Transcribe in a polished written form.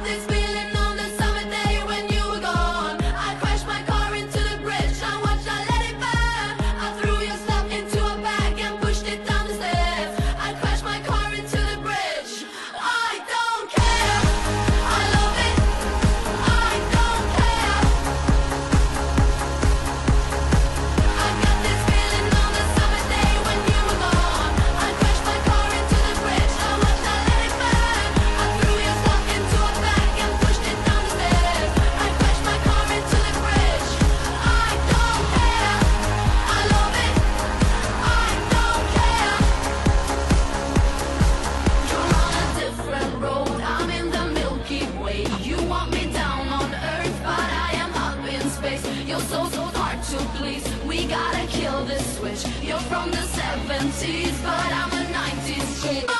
this feeling on the summer day when you were gone. I crashed my car into the bridge. I watched, I let it burn. I threw your stuff into a bag and pushed it down the stairs. I crashed my car into the bridge. I don't care. I love it. I don't care. I got this feeling on the summer day when you were gone. I crashed my car into the bridge. I watched, I let it burn. I threw your stuff into a bag and pushed it down the stairs. I crashed my car into the bridge. I don't care. I love it. I don't care. You're on a different road. I'm in the Milky Way. You want me down on Earth, but I am up in space. You're so hard to please. We gotta kill this switch. You're from the 70s, but I'm a 90s kid.